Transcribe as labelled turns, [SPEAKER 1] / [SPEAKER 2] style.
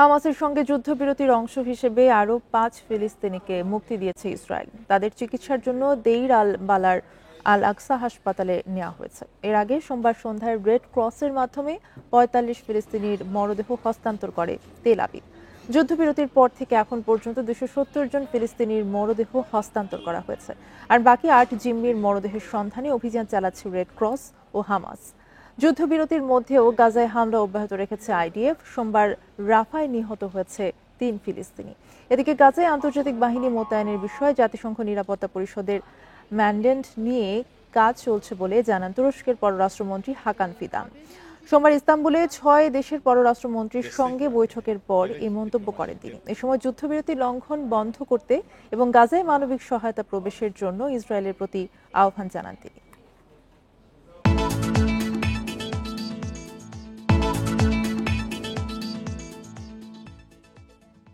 [SPEAKER 1] হামাসের সঙ্গে যুদ্ধবিরতির অংশ হিসেবে আরও 5 ফিলিস্তিনিকে মুক্তি দিয়েছে ইসরায়েল। তাদের চিকিৎসার জন্য দেইর আল বালার আল আকসা হাসপাতালে নেওয়া হয়েছে। এর আগে সোমবার সন্ধ্যায় রেড ক্রসের মাধ্যমে 45 ফিলিস্তিনির মরদেহ হস্তান্তর করে তেল আবিব। যুদ্ধবিরতির পর থেকে এখন পর্যন্ত 270 জন ফিলিস্তিনির মরদেহ হস্তান্তর করা হয়েছে, আর বাকি 8 জিম্মির মরদেহের সন্ধানে অভিযান চালাচ্ছে রেড ক্রস ও হামাস। যুদ্ধবিরতির মধ্যেও গাজায় হামলা অব্যাহত রেখেছে আইডিএফ। সোমবার রাফায় নিহত হয়েছে 3 ফিলিস্তিনি। এদিকে গাজায় আন্তর্জাতিক বাহিনী মোতায়েনের বিষয়ে জাতিসংঘ নিরাপত্তা পরিষদের ম্যান্ডেট নিয়ে কাজ চলছে বলে জানান তুরস্কের পররাষ্ট্রমন্ত্রী হাকান ফিদান। সোমবার ইস্তাম্বুলে 6 দেশের পররাষ্ট্রমন্ত্রীর সঙ্গে বৈঠকের পর এই মন্তব্য করেন তিনি। এ সময় যুদ্ধবিরতি লঙ্ঘন বন্ধ করতে এবং গাজায় মানবিক সহায়তা প্রবেশের জন্য ইসরায়েলের প্রতি আহ্বান জানান তিনি।